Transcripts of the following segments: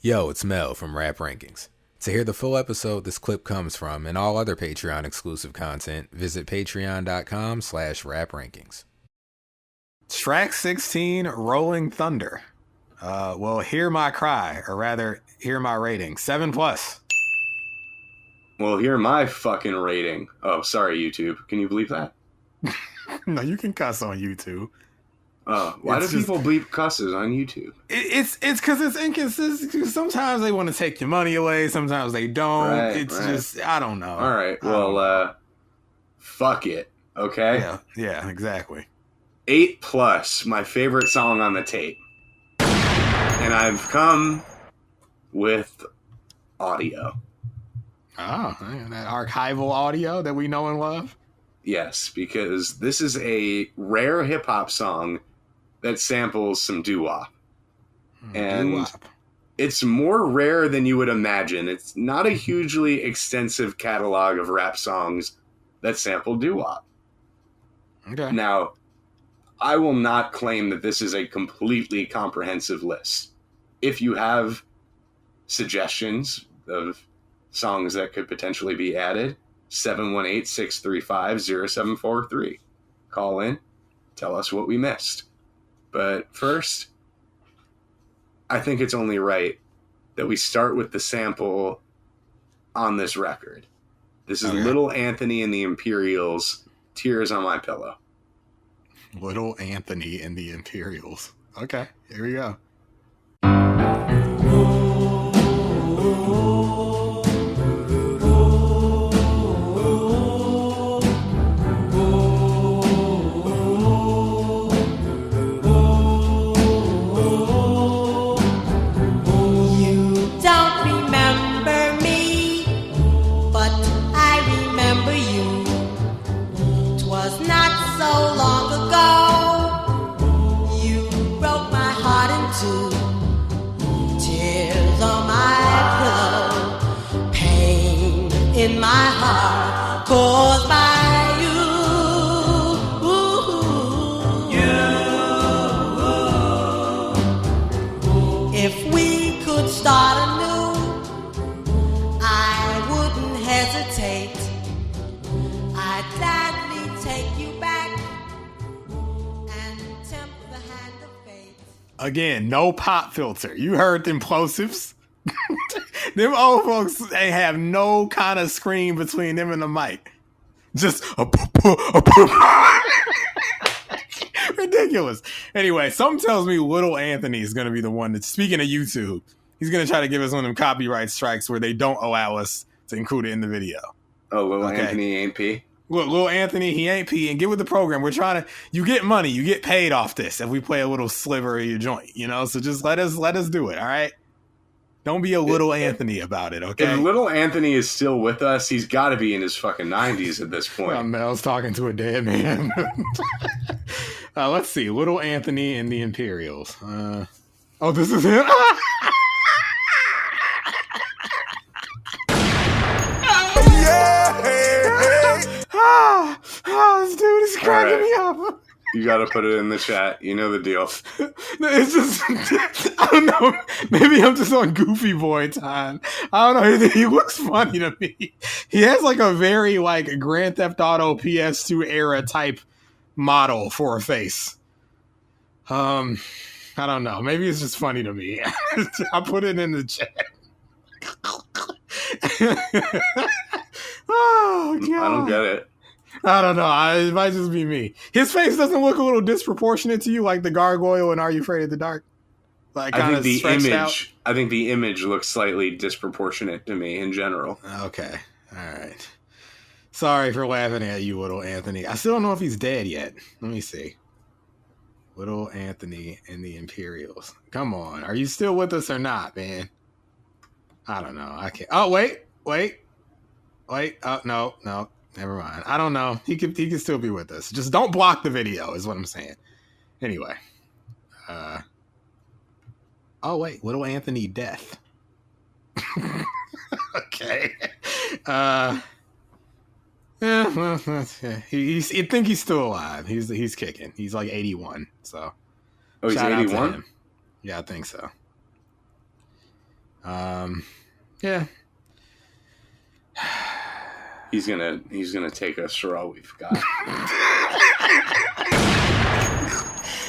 Yo, it's Mel from Rap Rankings. To hear the full episode this clip comes from and all other Patreon exclusive content, visit patreon.com/raprankings. Track 16, Rolling Thunder. Well, hear my cry, or rather, hear my rating. 7+. Well, hear my fucking rating. Oh, sorry, YouTube. Can you believe that? No, you can cuss on YouTube. Why do people bleep cusses on YouTube? It's because it's inconsistent. Sometimes they want to take your money away. Sometimes they don't. It's just, I don't know. All right. Well, fuck it. Okay? Yeah, exactly. 8+, my favorite song on the tape. And I've come with audio. Oh, that archival audio that we know and love? Yes, because this is a rare hip-hop song that samples some doo-wop. And Doo-wop. It's more rare than you would imagine. It's not a hugely extensive catalog of rap songs that sample doo-wop. Okay. Now, I will not claim that this is a completely comprehensive list. If you have suggestions of songs that could potentially be added, 718-635-0743. Call in, tell us what we missed. But first, I think it's only right that we start with the sample on this record. This is Little Anthony and the Imperials, Tears on My Pillow. Little Anthony and the Imperials. Okay, here we go. In my heart, caused by you. If we could start anew, I wouldn't hesitate. I'd gladly take you back and tempt the hand of fate. Again, no pop filter. You heard them plosives. Them old folks, they have no kind of screen between them and the mic. Just ridiculous. Anyway, something tells me Little Anthony is going to be the one that, speaking of YouTube, he's going to try to give us one of them copyright strikes where they don't allow us to include it in the video. Oh, Little Anthony ain't P? Look, Little Anthony, he ain't P, and get with the program. We're trying to, you get money, you get paid off this if we play a little sliver of your joint, you know? So just let us do it, all right? Don't be a Little Anthony about it, okay? If Little Anthony is still with us, he's got to be in his fucking 90s at this point. Well, Mel's talking to a dead man. Let's see. Little Anthony and the Imperials. Oh, this is him? This dude is cracking me up. You got to put it in the chat. You know the deal. It's just, I don't know. Maybe I'm just on Goofy Boy time. I don't know. He looks funny to me. He has like a very like Grand Theft Auto PS2 era type model for a face. I don't know. Maybe it's just funny to me. I'll put it in the chat. Oh, God. I don't get it. I don't know. It might just be me. His face doesn't look a little disproportionate to you, like the gargoyle in Are You Afraid of the Dark? Like I think the image. Out? I think the image looks slightly disproportionate to me in general. Okay, all right. Sorry for laughing at you, Little Anthony. I still don't know if he's dead yet. Let me see. Little Anthony and the Imperials. Come on, are you still with us or not, man? I don't know. I can't. Oh wait. Oh no. Never mind. I don't know. He could still be with us. Just don't block the video is what I'm saying. Anyway. Oh, wait. Little Anthony death. Okay. Yeah, well, I think he's still alive. He's kicking. He's like 81. So. Oh, he's 81? Yeah, I think so. Yeah. He's gonna take us for all we've got.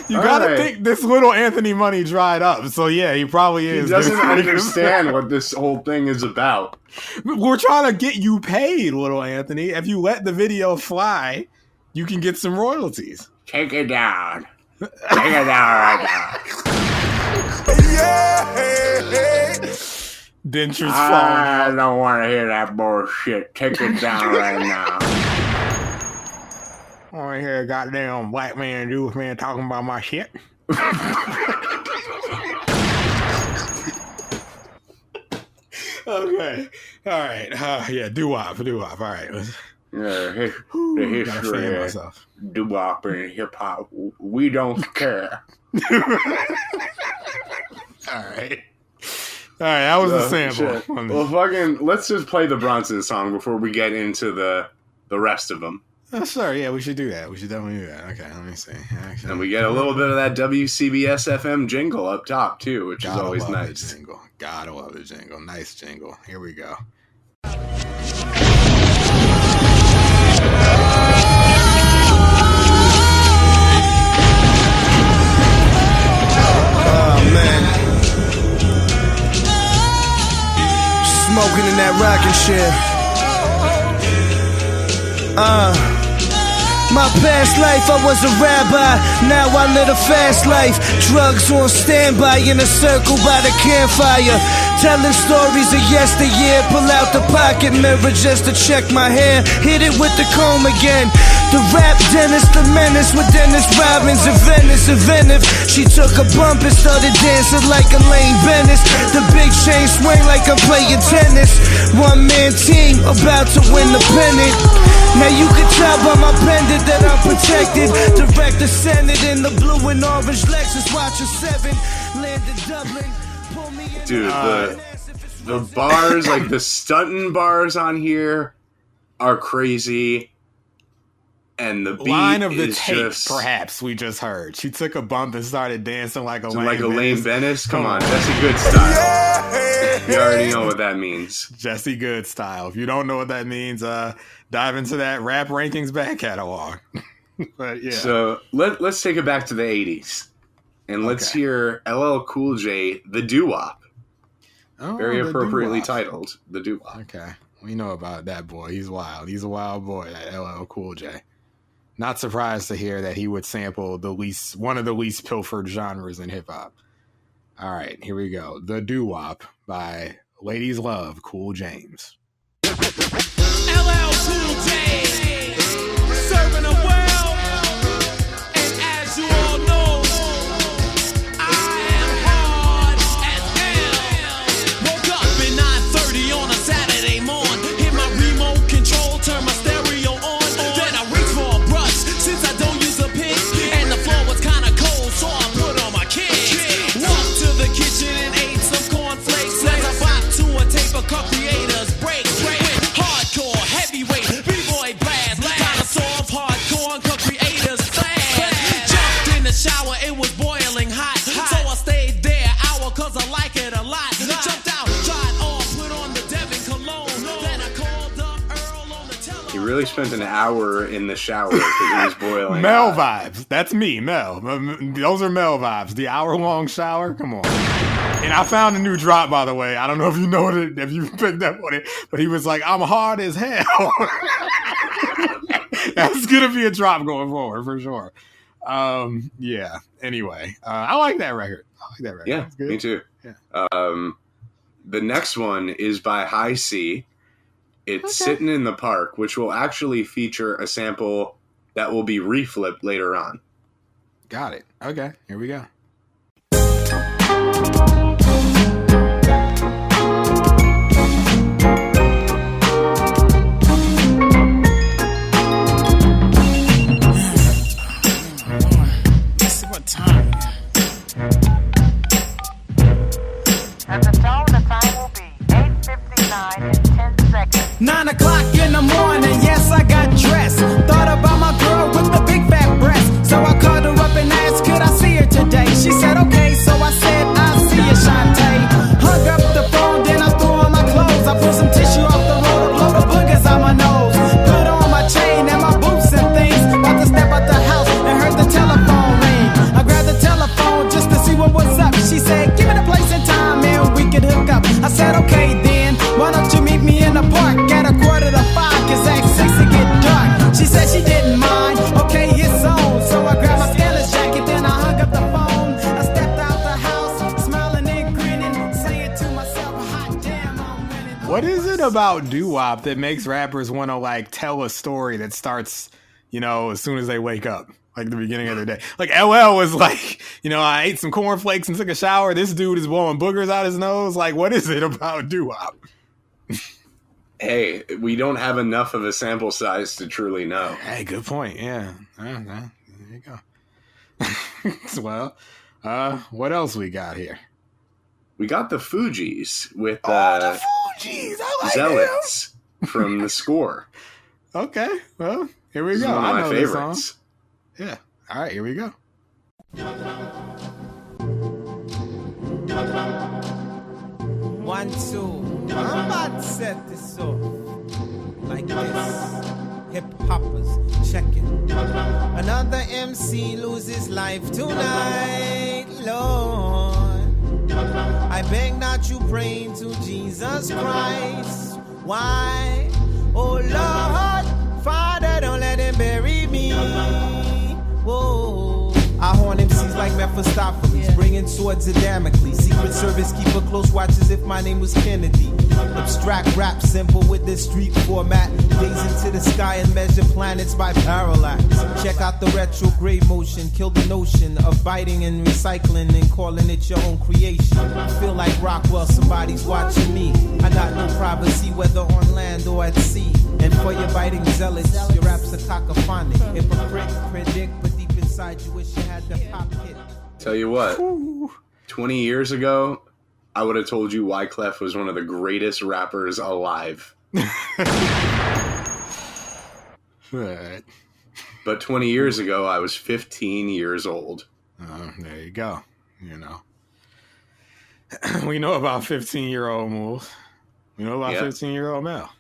You gotta think this little Anthony money dried up. So yeah, he probably is. He doesn't understand what this whole thing is about. We're trying to get you paid, little Anthony. If you let the video fly, you can get some royalties. Take it down. Take it down right now. Dentures I falling. don't want to hear that bullshit. Take it down right now. I want to hear a goddamn black man, Jewish man talking about my shit. Okay. All right. Yeah, doo-wop. All right. The Gotta fan history myself. of doo-wop and hip-hop. We don't care. All right. That was a sample. Well, let's just play the Bronson song before we get into the rest of them. Oh, sure, yeah, we should do that. We should definitely do that. Okay, let me see. And we get a little bit of that WCBS FM jingle up top, too, which is always nice. Jingle. Gotta love the jingle. Nice jingle. Here we go. Oh, man. Smoking in that rockin' shit. My past life, I was a rabbi. Now I live a fast life. Drugs on standby in a circle by the campfire. Telling stories of yesteryear. Pull out the pocket mirror just to check my hair. Hit it with the comb again. The rap dentist, the menace with Dennis Robbins in Venice. Inventive. She took a bump and started dancing like Elaine Bennis. The big chain swing like I'm playing tennis. One man team about to win the pennant. Now you can tell by my pendant that I'm protected. Direct the Senate in the blue and orange Lexus. Watch a 7. Land in Dublin. Pull me in. Dude, the bars, like the stunting bars on here are crazy. And the beat Line of the is tape, just, perhaps, we just heard. She took a bump and started dancing like Elaine Bennis. Come on, Jesse Good style. You already know what that means. Jesse Good style. If you don't know what that means, dive into that rap rankings back catalog. But yeah. So let's take it back to the 80s. And let's hear LL Cool J, The Doo-Wop. Oh, Very the appropriately doo-wop. titled, The Doo-Wop. Okay. We know about that boy. He's wild. He's a wild boy, that LL Cool J. Not surprised to hear that he would sample one of the least pilfered genres in hip hop. All right, here we go. The Doo-Wop by Ladies Love Cool James. LL Cool J, serving the world, and as you all know, I am hard as hell. Woke up at 9:30 on a Saturday morn, hit my remote control, turn my stereo on, then I reach for a brush, since I don't use a pick, and the floor was kinda cold, so I put on my kicks. Walked to the kitchen and ate some cornflakes, as I bought to a tape of Creators Break. Hardcore, heavyweight, b-boy blast, kinda soft, hardcore, and Creators fast. Jumped in the shower, it was boiling hot, so I stayed there an hour cause I like it a lot. Jumped out, tried on, put on the Devin cologne, then I called up Earl on the telephone. He really spent an hour in the shower because he was boiling. Mel hot. vibes. That's me, Mel. Those are Mel vibes. The hour-long shower. Come on. And I found a new drop, by the way. I don't know if you know it, if you picked up on it, but he was like, "I'm hard as hell." That's gonna be a drop going forward for sure. Yeah. Anyway, I like that record. Yeah, That's good. me too. Yeah. The next one is by High C. It's Sitting in the Park, which will actually feature a sample that will be reflipped later on. Got it. Okay, here we go. Let's see what time. At the tone, the time will be 8:59 and 10 seconds. 9 o'clock in the morning, yes, I got dressed. Thought about my girl with the big fat breast. So I called her up and asked, could I see her today? She said, okay, so I said, I'll see you, Shantae. Hung up the phone said, okay then, why don't you meet me in the park at 4:45, cause at 6 it get dark. She said she didn't mind, okay, it's on. So I grabbed my Stanley's jacket, then I hung up the phone. I stepped out the house, smiling and grinning, saying to myself, hot damn, I'm winning. What is it about doo-wop that makes rappers want to like tell a story that starts, as soon as they wake up? Like the beginning of their day. Like LL was like, I ate some cornflakes and took a shower. This dude is blowing boogers out his nose. Like, what is it about doo-wop? Hey, we don't have enough of a sample size to truly know. Hey, good point. Yeah. There you go. Well, what else we got here? We got the Fugees with the Fugees. I like Zealots from The Score. Okay. Well, here we This go. is one of I my know this favorites. song. Yeah. All right, here we go. 1, 2. I'm about to set this off like this. Hip hoppers, check it. Another MC loses life tonight, Lord. I beg that you pray to Jesus Christ. Why? Oh Lord, Father, don't let him bury me. Whoa. I horn MCs like Mephistopheles, bringing swords of Damocles. Secret Service keep a close watch as if my name was Kennedy. Abstract rap simple with this street format. Gaze into the sky and measure planets by parallax. Check out the retrograde motion, kill the notion of biting and recycling and calling it your own creation. Feel like Rockwell, somebody's watching me. I got no privacy, whether on land or at sea. And for your biting zealots, your raps are cacophonic. Hypocrite, predict, but deep inside you wish you had the pop hit. Tell you what, 20 years ago, I would have told you Wyclef was one of the greatest rappers alive. Right. But 20 years ago, I was 15 years old. There you go. We know about 15-year-old moves. We know about 15-year-old Mel.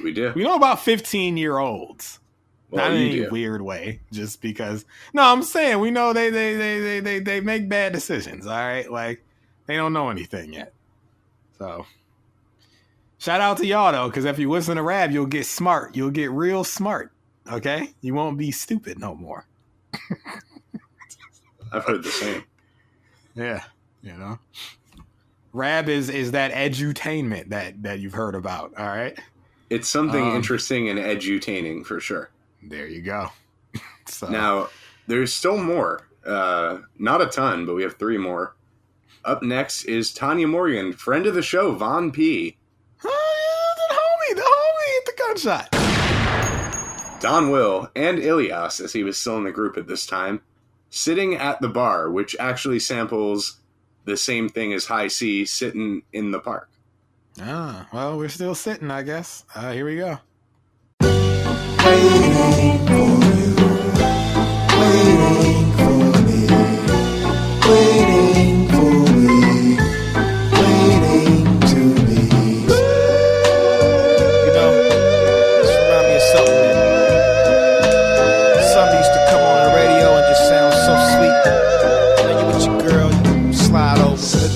We do. We know about 15-year-olds. Well, Not in you any do. weird way, just because. No, I'm saying we know they make bad decisions. All right, like they don't know anything yet. So, shout out to y'all though, because if you listen to rap, you'll get smart. You'll get real smart. Okay, you won't be stupid no more. I've heard the same. Yeah, rap is that edutainment that you've heard about. All right, It's something interesting and edutaining for sure. there you go. So Now, there's still more. Not a ton, but we have 3 more. Up next is Tanya Morgan, friend of the show, Von P. oh yeah, the homie at the gunshot. Don Will, and Ilias, as he was still in the group at this time, sitting at the bar, which actually samples the same thing as High C, sitting in the park. Ah, well, we're still sitting, I guess. Here we go. Waiting for you, waiting for me, waiting for me, waiting to be. This remind me of something that something used to come on the radio and just sound so sweet. When you with your girl, you slide over, slip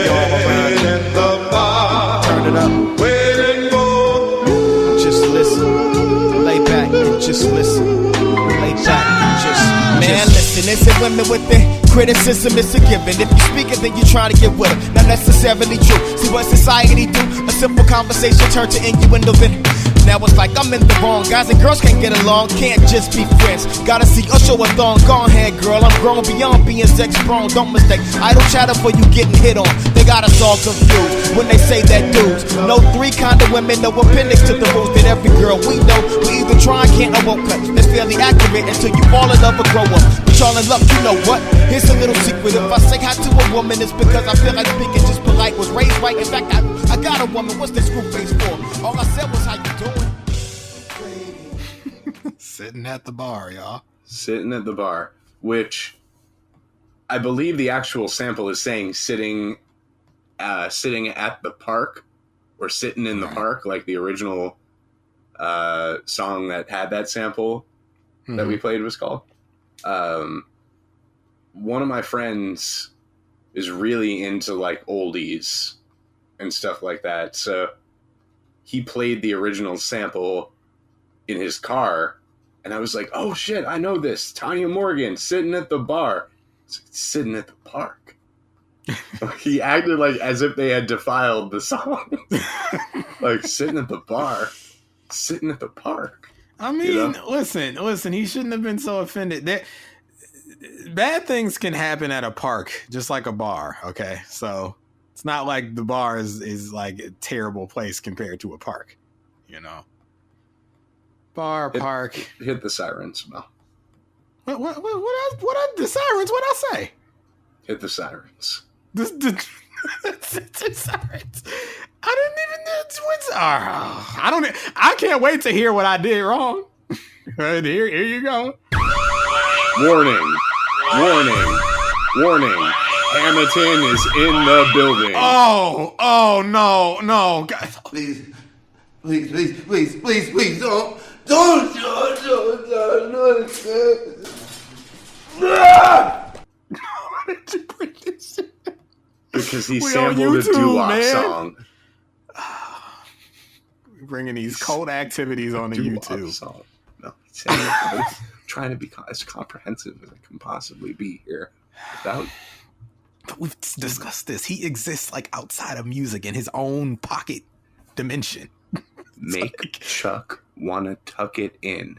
your arm around you, turn it up, just listen, lay back and just listen, lay back and just. Man, listen, is it women with it? Criticism is a given. If you speak it, then you try to get with it. Not necessarily true. See what society do? A simple conversation turn to innuendo. Then now it's like I'm in the wrong. Guys and girls can't get along, can't just be friends. Gotta see us show a thong. Go ahead, girl. I'm grown beyond being sex prone. Don't mistake idle chatter for you getting hit on. They got us all confused when they say that dudes. No 3 kind of women, no appendix to the rules. That every girl we know, we either try and can't or won't cut. That's fairly accurate until you fall in love or grow up. But y'all in love, you know what? Here's a little secret. If I say hi to a woman, it's because I feel like speaking just polite. Was raised right. In fact, I got a woman. What's this screw face for? All I said was how you doing. Sitting at the bar, y'all. Sitting at the bar, which I believe the actual sample is saying sitting at the park or sitting in the park, like the original song that had that sample that we played was called. One of my friends is really into like oldies and stuff like that. So he played the original sample in his car, and I was like, oh shit, I know this. Tanya Morgan sitting at the bar. It's like, sitting at the park. He acted like as if they had defiled the song. Like sitting at the bar, sitting at the park. I mean, listen, he shouldn't have been so offended. Bad things can happen at a park, just like a bar, okay? So it's not like the bar is like a terrible place compared to a park, you know? Park. Hit the sirens, Mel. What the sirens? What'd I say? Hit the sirens. The sirens. I didn't even know I can't wait to hear what I did wrong. Here you go. Warning. Hamilton is in the building. Oh, no. God. Please, don't. Why did you bring this in? Because he We sampled on a YouTube, doo-wop man. song. Bringing these cold activities on the Doo-wop YouTube. song. No, I'm trying to be as comprehensive as I can possibly be here. Without But we've discussed this. He exists like outside of music in his own pocket dimension. Make Chuck Wanna Tuck It In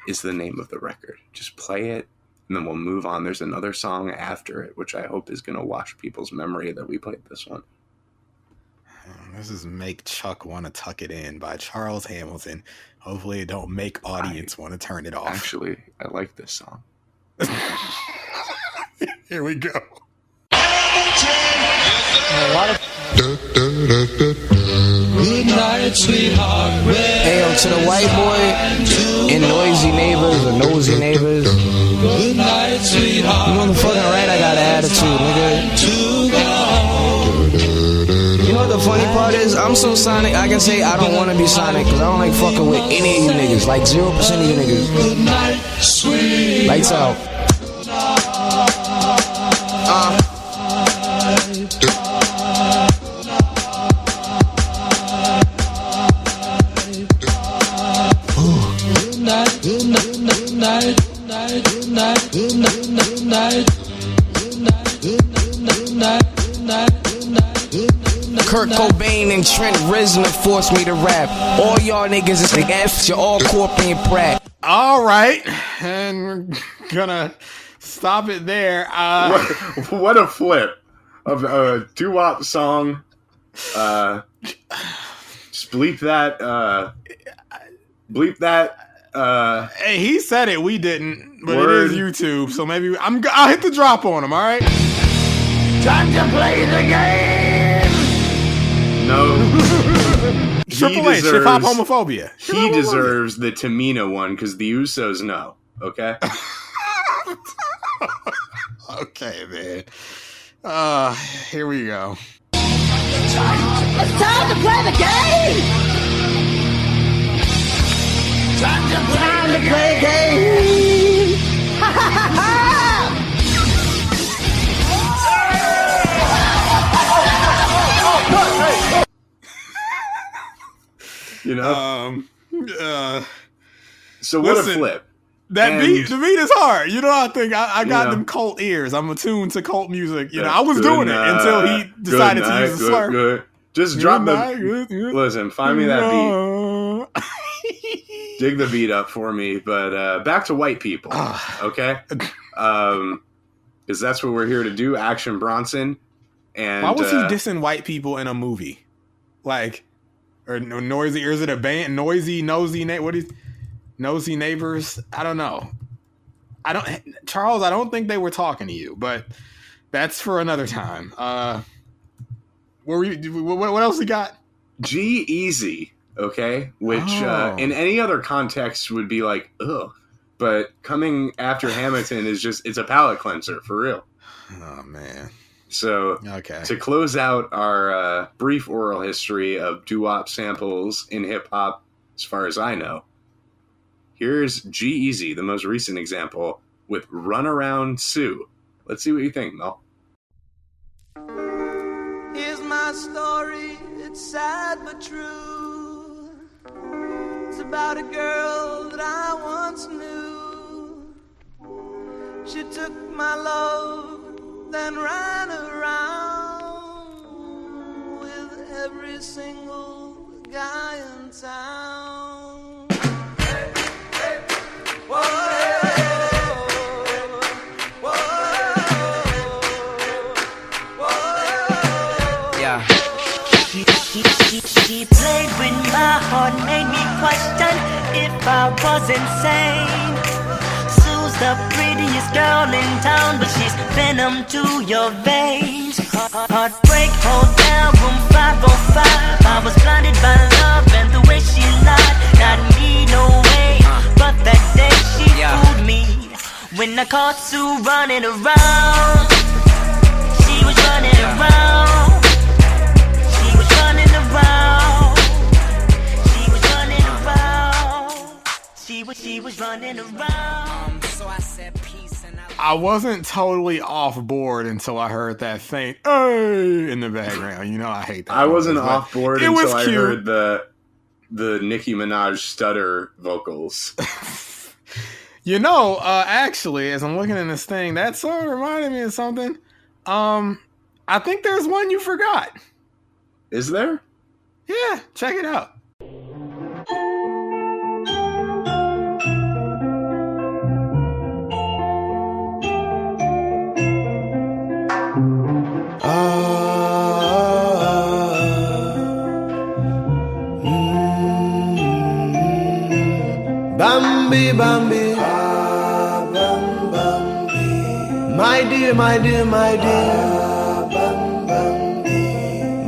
is the name of the record. Just play it, and then we'll move on. There's another song after it, which I hope is going to wash people's memory that we played this one. This is Make Chuck Wanna Tuck It In by Charles Hamilton. Hopefully it don't make audience want to turn it off. Actually, I like this song. Here we go. Good night, sweetheart. Hail to the white boy and noisy neighbors or nosy neighbors. Good night, sweetheart. You motherfucking right, I got an attitude, nigga. You know what the funny part is? I'm so Sonic, I can say I don't want to be Sonic because I don't like fucking with any of you niggas. Like 0% of you niggas. Good night, sweetheart. Lights out. Good night, good night, good night, good night, good night, good night, good night, good night, good night, good night. Kurt Cobain and Trent Reznor forced me to rap. All y'all niggas is the F, you're all corporate and Pratt. All right. And we're gonna stop it there. What a flip of a doo-wop song. Just bleep that. Bleep that. Hey, he said it. We didn't, but Word. it is YouTube. So maybe I'll hit the drop on him. All right. Time to play the game! No. Triple H, hip hop homophobia. He deserves the Tamina one because the Usos know. Okay. Okay, man. Here we go. It's time to play the game! Time to play the game! Ha ha ha ha! You know. So what listen, a flip. That And- beat, the beat is hard. You know, I think I got Yeah. them cult ears. I'm attuned to cult music. You know, Yeah. I was Good doing night. it until he decided Good to night. use a slur. Good. Just Good drop night. the. Good. Listen, find me that beat. beat. Dig the beat up for me. But back to white people. Okay. Because that's what we're here to do. Action Bronson. And Why was he dissing white people in a movie? Like, or noisy? Or is it a band? Nosy, what is nosy neighbors? I don't know. Charles, I don't think they were talking to you, but that's for another time. What else we got? G-Eazy, okay? Which in any other context would be like, ugh. But coming after Hamilton is just, it's a palate cleanser, for real. Oh, man. So, Okay. to close out our brief oral history of doo-wop samples in hip-hop, as far as I know, here's G-Eazy, the most recent example, with Runaround Sue. Let's see what you think, Mel. Here's my story, it's sad but true. It's about a girl that I once knew. She took my love, then ran around with every single guy in town. Whoa. She played with my heart, made me question if I was insane. Sue's the prettiest girl in town, but she's venom to your veins. Heartbreak Hotel, room 505. I was blinded by love and the way she lied. Not me, no way, but that day she fooled me. When I caught Sue running around, she was running around. She was running around. So I said peace and I wasn't totally off board until I heard that faint "hey" in the background. You know I hate that. I wasn't off board it until was I cute. heard the Nicki Minaj stutter vocals. You know, actually, as I'm looking at this thing, that song reminded me of something. I think there's one you forgot. Is there? Yeah, check it out. Bambi, Bambi, my dear, my dear, my dear,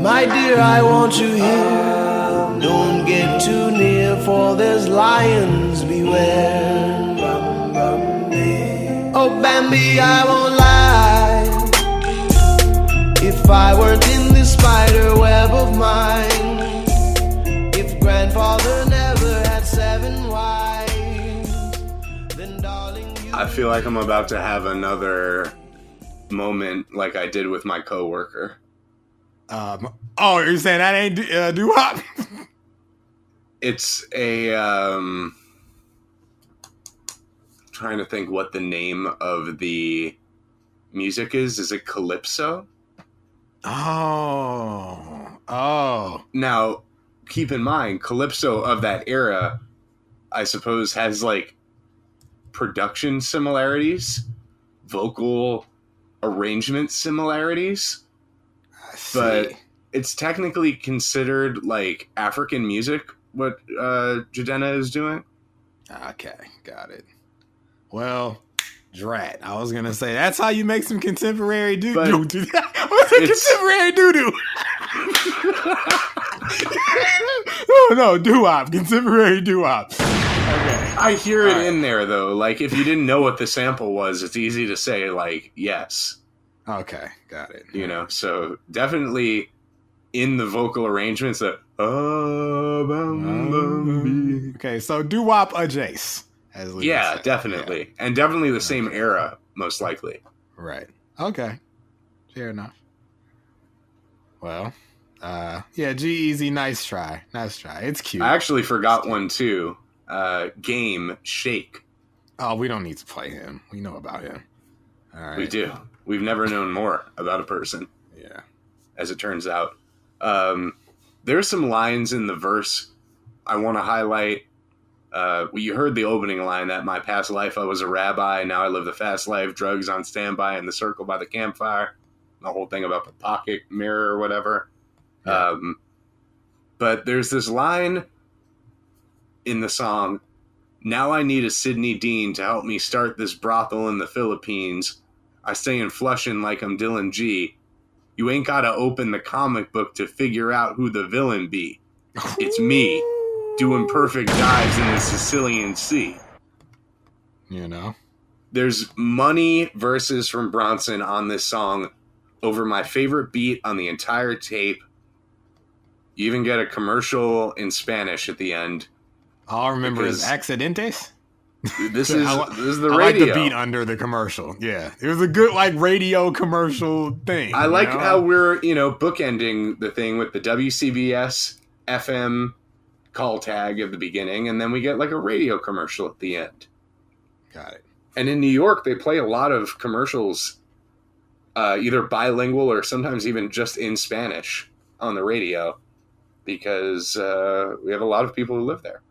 my dear, I want you here. Don't get too near, for there's lions beware. Oh, Bambi, I won't lie. If I weren't in this spider web of mine, if grandfather never had 7 wives, then darling, you... I feel like I'm about to have another moment like I did with my coworker. Oh, you're saying that ain't doo-wop? It's a trying to think what the name of the music is. Is it Calypso? Oh. Now, keep in mind, Calypso of that era, I suppose, has like production similarities, vocal arrangement similarities, but it's technically considered like African music, what Jadena is doing. Okay, got it. Well, drat. I was gonna say that's how you make some contemporary doo-doo. What's a contemporary doo-doo? no, doo-wop. Contemporary doo-wop. Okay. I hear it in there though. Like if you didn't know what the sample was, it's easy to say like yes. Okay, got it. You know, so definitely in the vocal arrangements that okay, so doo-wop adjace. Yeah, definitely. Yeah. And definitely the same era, most likely. Right. Okay. Fair enough. Well, yeah, G-Eazy, nice try. Nice try. It's cute. I actually forgot one too. Game Shake. Oh, we don't need to play him. We know about him. All right. We do. We've never known more about a person. Yeah. As it turns out. There's some lines in the verse I want to highlight. You heard the opening line that my past life I was a rabbi, now I live the fast life, drugs on standby in the circle by the campfire. The whole thing about the pocket mirror or whatever. Yeah. But there's this line in the song, now I need a Sidney Dean to help me start this brothel in the Philippines. I stay in Flushing like I'm Dylan G. You ain't gotta open the comic book to figure out who the villain be. It's me. Doing perfect dives in the Sicilian Sea. You know? There's money verses from Bronson on this song over my favorite beat on the entire tape. You even get a commercial in Spanish at the end. All I remember is Accidentes. This is the I like radio. the beat under the commercial. Yeah, it was a good like radio commercial thing. I like you know? how we're bookending the thing with the WCBS FM call tag at the beginning, and then we get like a radio commercial at the end. Got it. And in New York, they play a lot of commercials, either bilingual or sometimes even just in Spanish on the radio, because we have a lot of people who live there.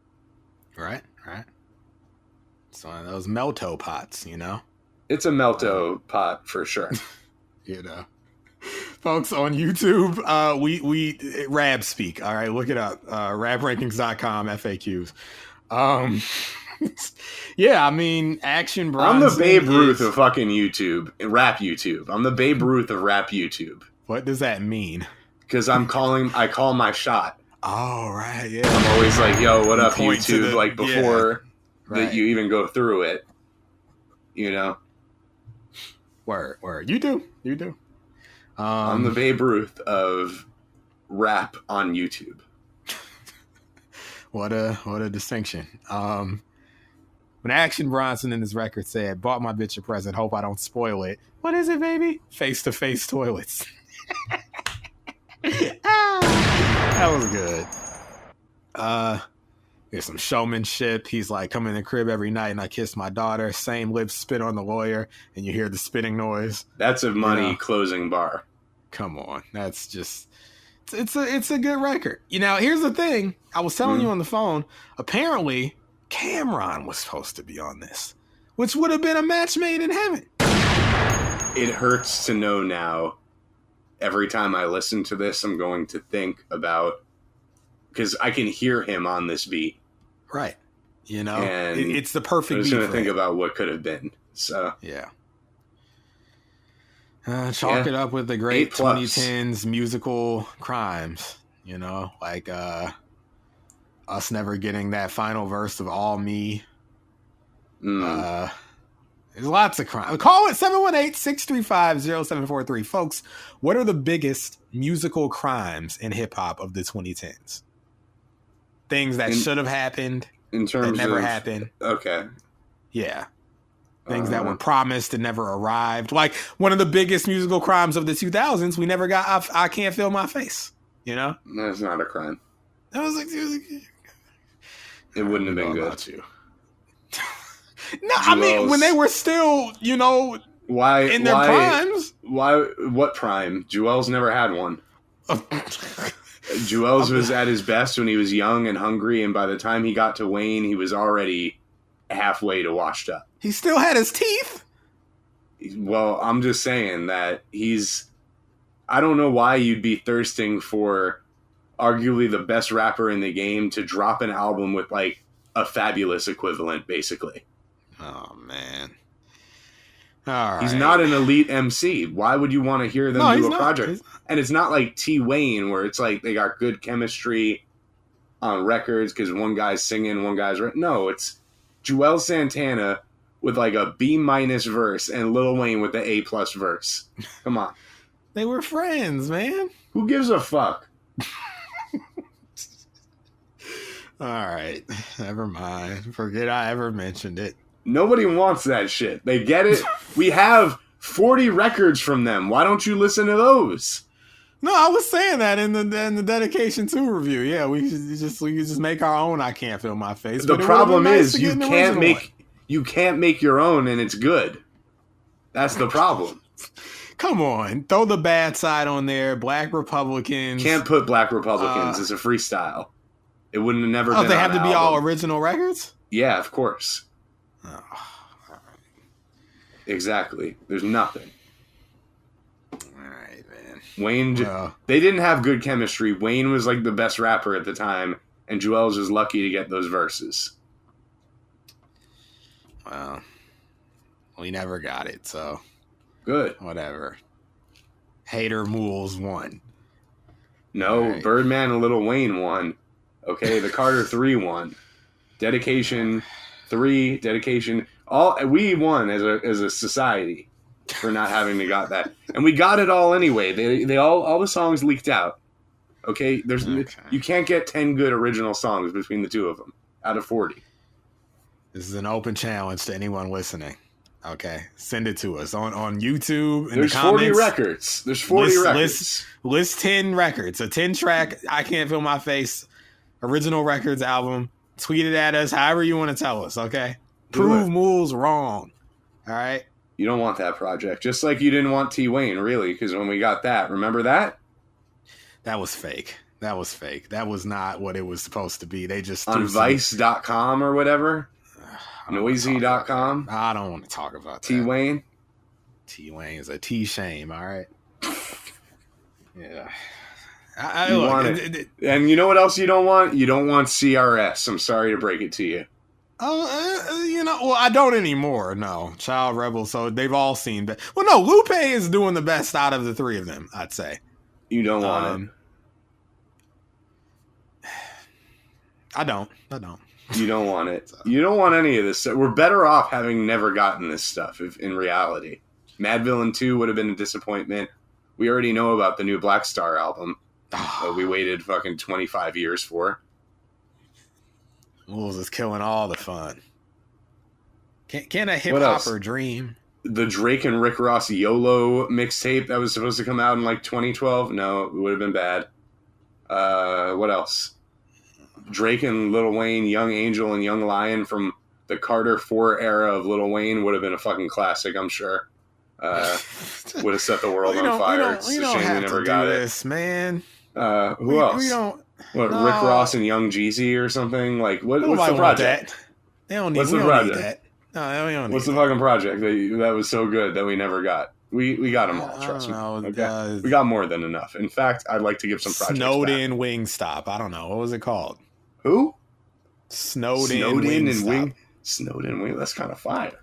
Right. It's one of those melto pots, you know? It's a melto pot for sure. You know. Folks, on YouTube, we Rab speak, all right? Look it up. RabRankings.com, FAQs. Yeah, I mean, Action Bronson. I'm the Babe Ruth of fucking YouTube, rap YouTube. I'm the Babe Ruth of rap YouTube. What does that mean? Because I call my shot. Oh, right, yeah. I'm always like, yo, what up, Point to YouTube? the- Like, before Right. that you even go through it, you know? Word. You do. I'm the Babe Ruth of rap on YouTube. What a distinction. When Action Bronson in his record said, "Bought my bitch a present, hope I don't spoil it." What is it, baby? Face-to-face toilets. That was good. There's some showmanship. He's like, come in the crib every night and I kiss my daughter. Same lips spit on the lawyer, and you hear the spitting noise. That's a money closing bar. Come on, that's just it's a good record. You know, here's the thing. I was telling you on the phone. Apparently, Cameron was supposed to be on this, which would have been a match made in heaven. It hurts to know now. Every time I listen to this, I'm going to think about, because I can hear him on this beat. Right. You know, And it's the perfect I'm just beat going to for think it. about what could have been. So Yeah. Chalk it up with the great 8+. 2010s musical crimes, you know, like us never getting that final verse of All Me. There's lots of crime. Call it 718-635-0743. Folks, what are the biggest musical crimes in hip-hop of the 2010s? Things that should have happened, in terms that never of, happened. Okay. Yeah. Things that were promised and never arrived. Like one of the biggest musical crimes of the 2000s, we never got I Can't Feel My Face, you know? That's not a crime. That was like It wouldn't have been good. About you. No, I mean, when they were still, you know, Why in their primes. What prime? Jewel's never had one. Jewel's was at his best when he was young and hungry, and by the time he got to Wayne, he was already halfway to washed up. He still had his teeth. Well, I'm just saying that I don't know why you'd be thirsting for arguably the best rapper in the game to drop an album with like a Fabulous equivalent, basically. Oh, man. All right. He's not an elite MC. Why would you want to hear them do a project? And it's not like T. Wayne, where it's like they got good chemistry on records because one guy's singing, one guy's... No, it's Joel Santana with like a B- verse and Lil Wayne with the A+ verse. Come on. They were friends, man. Who gives a fuck? All right. Never mind. Forget I ever mentioned it. Nobody wants that shit. They get it. We have 40 records from them. Why don't you listen to those? No, I was saying that in the Dedication 2 review. Yeah, we could just make our own I Can't Feel My Face. The problem is you can't make your own and it's good. That's the problem. Come on. Throw the bad side on there. Black Republicans. Can't put Black Republicans as a freestyle. It wouldn't have never been. Oh, they have on to an be all album. original records? Yeah, of course. Oh, Exactly. There's nothing. all right, man. Wayne, they didn't have good chemistry. Wayne was like the best rapper at the time, and Joel's was lucky to get those verses. Well, we never got it, so Good. whatever. Hater Mules won. No, Right. Birdman and Lil Wayne won. Okay, the Carter 3 won. Dedication 3, Dedication. We won as a society for not having to got that, and we got it all anyway. They all the songs leaked out. Okay, you can't get 10 good original songs between the two of them out of 40. This is an open challenge to anyone listening. Okay, send it to us on YouTube. In There's the comments, 40 records. There's 40 records. List 10 records. A 10-track I Can't Feel My Face original records album. Tweet it at us, however you want to tell us. Okay, prove Mools wrong. All right. You don't want that project, just like you didn't want T Wayne, really, because when we got that, remember that? That was fake. That was fake. That was not what it was supposed to be. They just on Vice.com or whatever. Noisy.com. I don't want to talk about that. T Wayne. T Wayne is a T shame. All right. Yeah. You want it. And you know what else you don't want? You don't want CRS. I'm sorry to break it to you. Oh, well, I don't anymore. No, Child Rebel. So they've all seen. Well, no, Lupe is doing the best out of the three of them. I'd say. You don't want it. I don't. You don't want it. You don't want any of this. We're better off having never gotten this stuff. If in reality, Mad Villain 2 would have been a disappointment. We already know about the new Black Star album. We waited fucking 25 years for. Mools is killing all the fun. Can a hip hopper dream? The Drake and Rick Ross YOLO mixtape that was supposed to come out in like 2012. No, it would have been bad. What else? Drake and Lil Wayne, Young Angel and Young Lion from the Carter 4 era of Lil Wayne would have been a fucking classic, I'm sure. Would have set the world on fire. It's a shame we never got it. Man. Who else? We don't. What, no. Rick Ross and Young Jeezy or something? Like, what's the project? They don't need, what's the project? Need that. No, we don't need what's the fucking project that was so good that we never got? We got them all, trust me. Okay? We got more than enough. In fact, I'd like to give some projects Snowed back. In Wingstop. I don't know. What was it called? Who? Snowed in Wingstop. Snowed in Wing. That's kind of fire.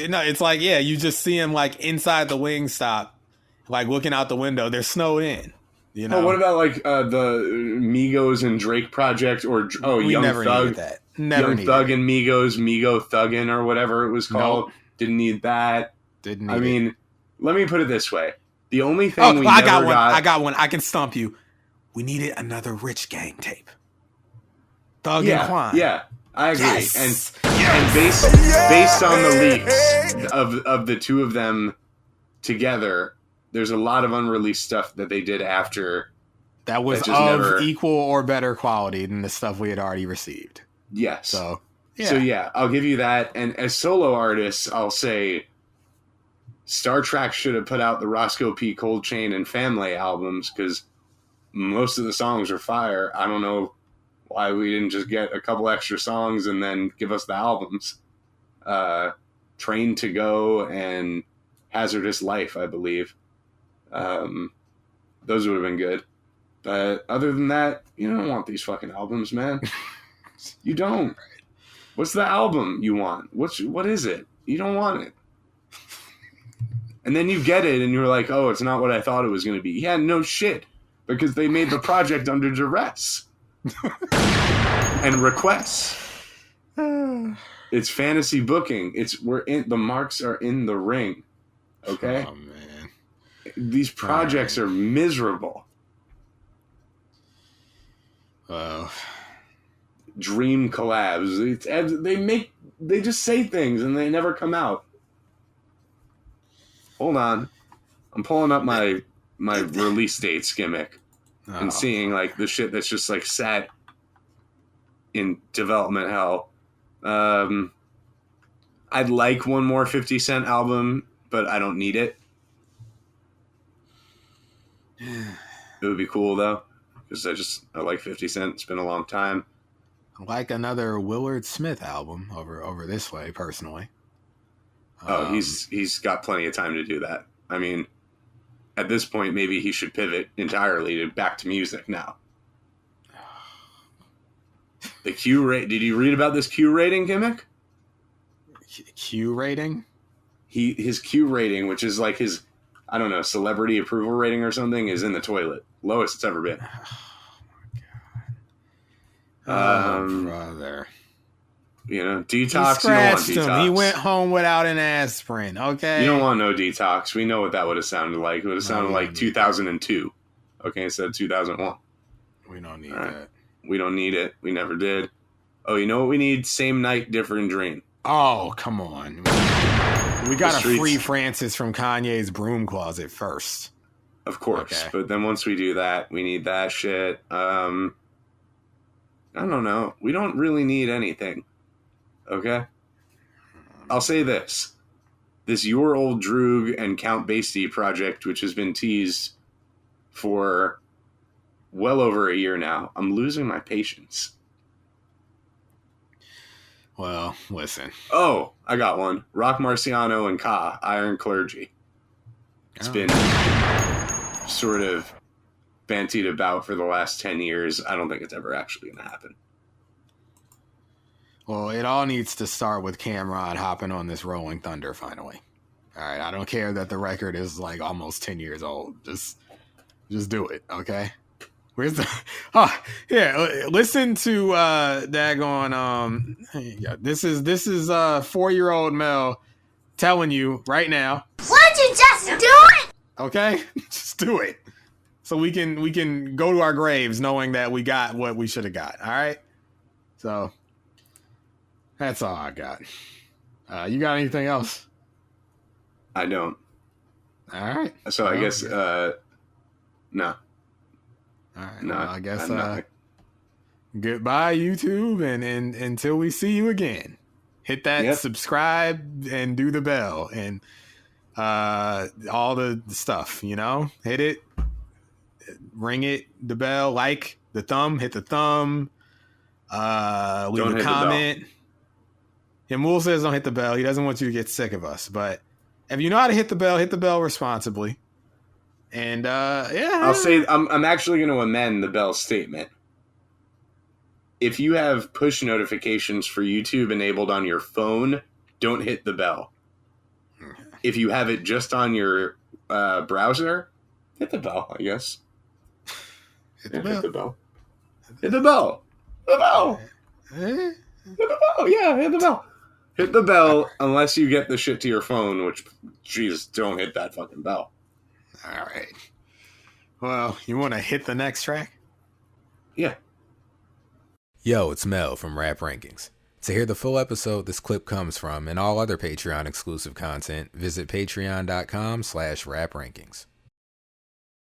No, it's like, yeah, you just see him like inside the Wingstop, like looking out the window. They're snowed in. You know. Oh, what about like the Migos and Drake project or we Young never Thug? Needed that. Never Young Thug and Migos, Migo Thuggin' or whatever it was called. Nope. Didn't need that. Didn't need I mean, let me put it this way. The only thing I got one. I can stump you. We needed another Rich Gang tape. Thug and Quan. Yeah, I agree. Yes. And based on the leaks of the two of them together, there's a lot of unreleased stuff that they did after. That was of equal or better quality than the stuff we had already received. Yes. So yeah, I'll give you that. And as solo artists, I'll say Star Trek should have put out the Roscoe P. Cold Chain and Family albums because most of the songs are fire. I don't know why we didn't just get a couple extra songs and then give us the albums. Train to Go and Hazardous Life, I believe. Those would have been good. But other than that, you don't want these fucking albums, man. You don't. What's the album you want? What is it? You don't want it. And then you get it and you're like, oh, it's not what I thought it was going to be. Yeah, no shit. Because they made the project under duress. And requests. It's fantasy booking. The marks are in the ring. Okay? Oh, man. These projects are miserable. Dream collabs. They just say things and they never come out. Hold on. I'm pulling up my release dates gimmick and seeing like the shit that's just like sat in development hell. I'd like one more 50 Cent album, but I don't need it. It would be cool though, because I like 50 Cent. It's been a long time. I like another Willard Smith album over this way, personally. Oh, he's got plenty of time to do that. I mean, at this point, maybe he should pivot entirely back to music now. The Q rate. Did you read about this Q rating gimmick? Q rating? His Q rating, which is like his, I don't know, celebrity approval rating or something, is in the toilet. Lowest it's ever been. Oh my God. Brother. You know, detox. He scratched you don't want detox. him. He went home without an aspirin. Okay. You don't want no detox. We know what that would have sounded like. It would have sounded like 2002. Okay, instead of 2001. We don't need that. We don't need it. We never did. Oh, you know what we need? Same night, different dream. Oh, come on. We got to streets. free Francis from Kanye's broom closet first. Of course. Okay. But then once we do that, we need that shit. I don't know. We don't really need anything. Okay? I'll say this. This Your Old Droog and Count Basie project, which has been teased for well over a year now, I'm losing my patience. Well, listen. Oh, I got one. Rock Marciano and Ka, Iron Clergy. It's been sort of bantied about for the last 10 years. I don't think it's ever actually going to happen. Well, it all needs to start with Cameron hopping on this Rolling Thunder finally. All right, I don't care that the record is like almost 10 years old. Just do it, okay? Where's the... Oh, yeah, listen to daggone... yeah, this is 4-year-old Mel telling you right now. Why'd you just do it? Okay? Just do it. So we can go to our graves knowing that we got what we should have got, all right? So... that's all I got. You got anything else? I don't. All right. So I guess, no. All right. No, well, I guess nothing. goodbye, YouTube, and until we see you again. Hit that subscribe and do the bell and all the stuff, you know? Hit it, ring it, the bell, like the thumb, hit the thumb, leave a comment. And Mool says don't hit the bell. He doesn't want you to get sick of us. But if you know how to hit the bell responsibly. And yeah. I'll say I'm actually going to amend the bell statement. If you have push notifications for YouTube enabled on your phone, don't hit the bell. If you have it just on your browser, hit the bell, I guess. Hit the bell. Hit the bell. Hit the bell. The bell. Hit the bell. Yeah, hit the bell. Hit the bell unless you get the shit to your phone, which, Jesus, don't hit that fucking bell. All right. Well, you want to hit the next track? Yeah. Yo, it's Mel from Rap Rankings. To hear the full episode this clip comes from and all other Patreon exclusive content, visit patreon.com/raprankings.